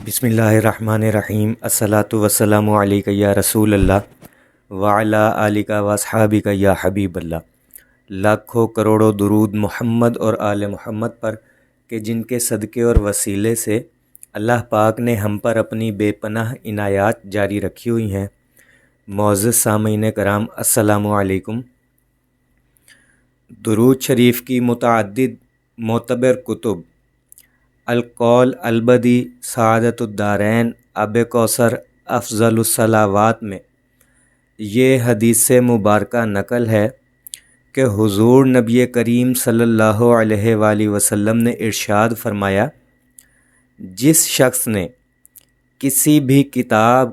بسم اللہ الرحمن الرحیم الصلاۃ والسلام علیک یا رسول اللہ وعلی آلک و اصحابک یا حبیب اللہ۔ لاکھوں کروڑوں درود محمد اور آل محمد پر کہ جن کے صدقے اور وسیلے سے اللہ پاک نے ہم پر اپنی بے پناہ عنایات جاری رکھی ہوئی ہیں۔ معزز سامعین کرام، السلام علیکم۔ درود شریف کی متعدد معتبر کتب القول البدی سعادت الدارین آب کوثر افضل الصلوات میں یہ حدیث مبارکہ نقل ہے کہ حضور نبی کریم صلی اللہ علیہ وآلہ وسلم نے ارشاد فرمایا، جس شخص نے کسی بھی کتاب،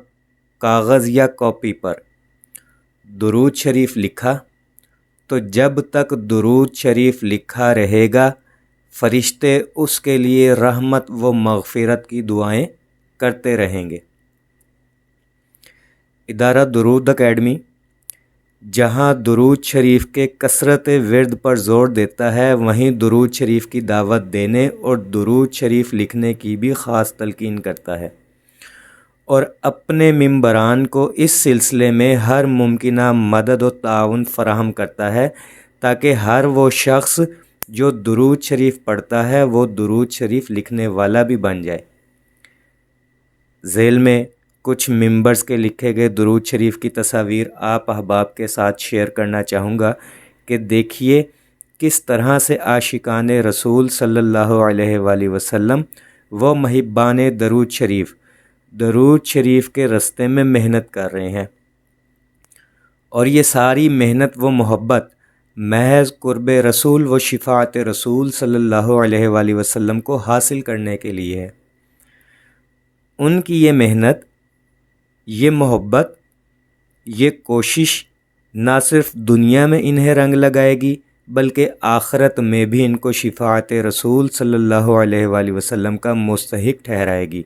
کاغذ یا کاپی پر درود شریف لکھا تو جب تک درود شریف لکھا رہے گا فرشتے اس کے لیے رحمت و مغفرت کی دعائیں کرتے رہیں گے۔ ادارہ درود اکیڈمی جہاں درود شریف کے کثرت ورد پر زور دیتا ہے، وہیں درود شریف کی دعوت دینے اور درود شریف لکھنے کی بھی خاص تلقین کرتا ہے، اور اپنے ممبران کو اس سلسلے میں ہر ممکنہ مدد و تعاون فراہم کرتا ہے تاکہ ہر وہ شخص جو درود شریف پڑھتا ہے وہ درود شریف لکھنے والا بھی بن جائے۔ ذیل میں کچھ ممبرز کے لکھے گئے درود شریف کی تصاویر آپ احباب کے ساتھ شیئر کرنا چاہوں گا کہ دیکھیے کس طرح سے عاشقان رسول صلی اللہ علیہ وآلہ وسلم و محبان درود شریف کے رستے میں محنت کر رہے ہیں، اور یہ ساری محنت و محبت محض قرب رسول و شفاعت رسول صلی اللہ علیہ وآلہ وسلم کو حاصل کرنے کے لیے ہے۔ ان کی یہ محنت، یہ محبت، یہ کوشش نہ صرف دنیا میں انہیں رنگ لگائے گی بلکہ آخرت میں بھی ان کو شفاعت رسول صلی اللہ علیہ وآلہ وسلم کا مستحق ٹھہرائے گی۔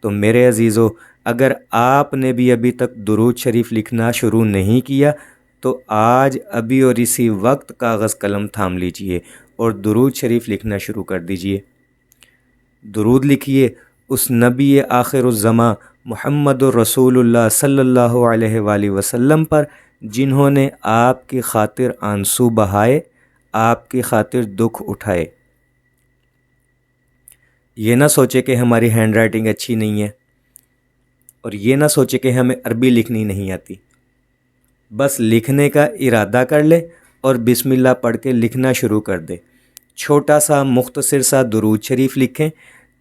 تو میرے عزیزو، اگر آپ نے بھی ابھی تک درود شریف لکھنا شروع نہیں کیا تو آج ابھی اور اسی وقت کاغذ قلم تھام لیجئے اور درود شریف لکھنا شروع کر دیجئے۔ درود لکھیے اس نبی آخر الزماں محمد الرسول اللہ صلی اللہ علیہ وآلہ وسلم پر جنہوں نے آپ کی خاطر آنسو بہائے، آپ کی خاطر دکھ اٹھائے۔ یہ نہ سوچے کہ ہماری ہینڈ رائٹنگ اچھی نہیں ہے، اور یہ نہ سوچے کہ ہمیں عربی لکھنی نہیں آتی۔ بس لکھنے کا ارادہ کر لے اور بسم اللہ پڑھ کے لکھنا شروع کر دے۔ چھوٹا سا مختصر سا درود شریف لکھیں۔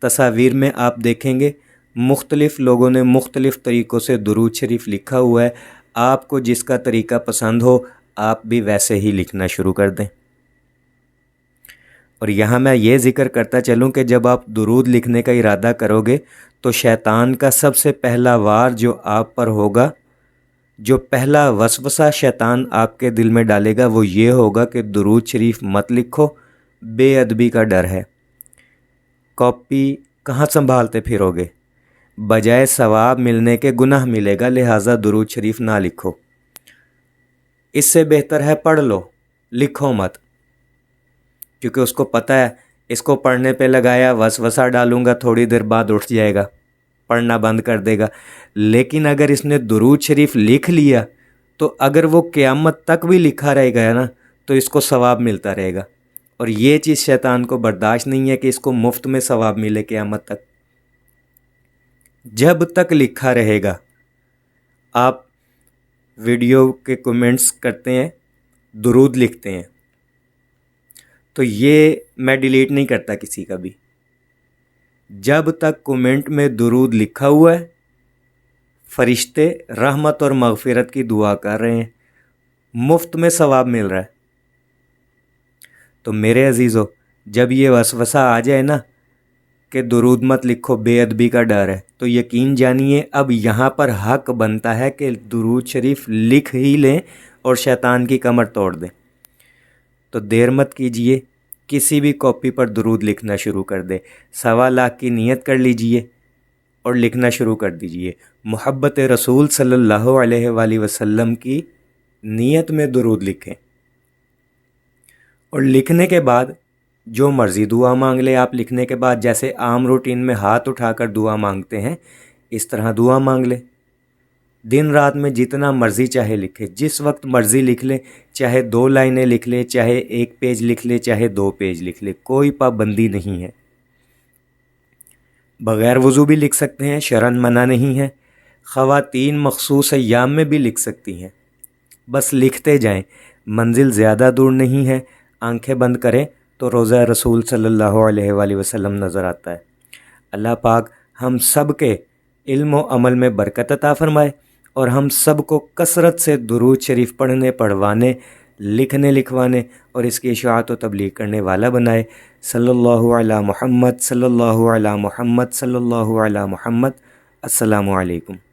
تصاویر میں آپ دیکھیں گے مختلف لوگوں نے مختلف طریقوں سے درود شریف لکھا ہوا ہے۔ آپ کو جس کا طریقہ پسند ہو آپ بھی ویسے ہی لکھنا شروع کر دیں۔ اور یہاں میں یہ ذکر کرتا چلوں کہ جب آپ درود لکھنے کا ارادہ کرو گے تو شیطان کا سب سے پہلا وار جو آپ پر ہوگا، جو پہلا وسوسہ شیطان آپ کے دل میں ڈالے گا وہ یہ ہوگا کہ درود شریف مت لکھو، بے ادبی کا ڈر ہے، کاپی کہاں سنبھالتے پھرو گے، بجائے ثواب ملنے کے گناہ ملے گا، لہٰذا درود شریف نہ لکھو۔ اس سے بہتر ہے پڑھ لو، لکھو مت، کیونکہ اس کو پتہ ہے اس کو پڑھنے پہ لگایا، وسوسہ ڈالوں گا، تھوڑی دیر بعد اٹھ جائے گا، پڑھنا بند کر دے گا۔ لیکن اگر اس نے درود شریف لکھ لیا تو اگر وہ قیامت تک بھی لکھا رہے گا نا تو اس کو ثواب ملتا رہے گا، اور یہ چیز شیطان کو برداشت نہیں ہے کہ اس کو مفت میں ثواب ملے قیامت تک۔ جب تک لکھا رہے گا، آپ ویڈیو کے کمنٹس کرتے ہیں، درود لکھتے ہیں، تو یہ میں ڈیلیٹ نہیں کرتا کسی کا بھی۔ جب تک کمنٹ میں درود لکھا ہوا ہے فرشتے رحمت اور مغفرت کی دعا کر رہے ہیں، مفت میں ثواب مل رہا ہے۔ تو میرے عزیزو، جب یہ وسوسہ آ جائے نا کہ درود مت لکھو، بے ادبی کا ڈر ہے، تو یقین جانیے اب یہاں پر حق بنتا ہے کہ درود شریف لکھ ہی لیں اور شیطان کی کمر توڑ دیں۔ تو دیر مت کیجئے، کسی بھی کاپی پر درود لکھنا شروع کر دے، 1.25 لاکھ کی نیت کر لیجئے اور لکھنا شروع کر دیجئے۔ محبت رسول صلی اللہ علیہ وآلہ وسلم کی نیت میں درود لکھیں، اور لکھنے کے بعد جو مرضی دعا مانگ لے آپ لکھنے کے بعد، جیسے عام روٹین میں ہاتھ اٹھا کر دعا مانگتے ہیں اس طرح دعا مانگ لے۔ دن رات میں جتنا مرضی چاہے لکھے، جس وقت مرضی لکھ لے، چاہے 2 لائنیں لکھ لے، چاہے 1 پیج لکھ لے، چاہے 2 پیج لکھ لے، کوئی پابندی نہیں ہے۔ بغیر وضو بھی لکھ سکتے ہیں، شرعاً منع نہیں ہے۔ خواتین مخصوص ایام میں بھی لکھ سکتی ہیں، بس لکھتے جائیں۔ منزل زیادہ دور نہیں ہے، آنکھیں بند کریں تو روضہ رسول صلی اللہ علیہ وآلہ وسلم نظر آتا ہے۔ اللہ پاک ہم سب کے علم و عمل میں برکت عطا فرمائے، اور ہم سب کو کثرت سے درود شریف پڑھنے، پڑھوانے، لکھنے، لکھوانے اور اس کی اشاعت و تبلیغ کرنے والا بنائے۔ صلی اللہ علی محمد، صلی اللہ علی محمد، صلی اللہ علی محمد۔ السلام علیکم۔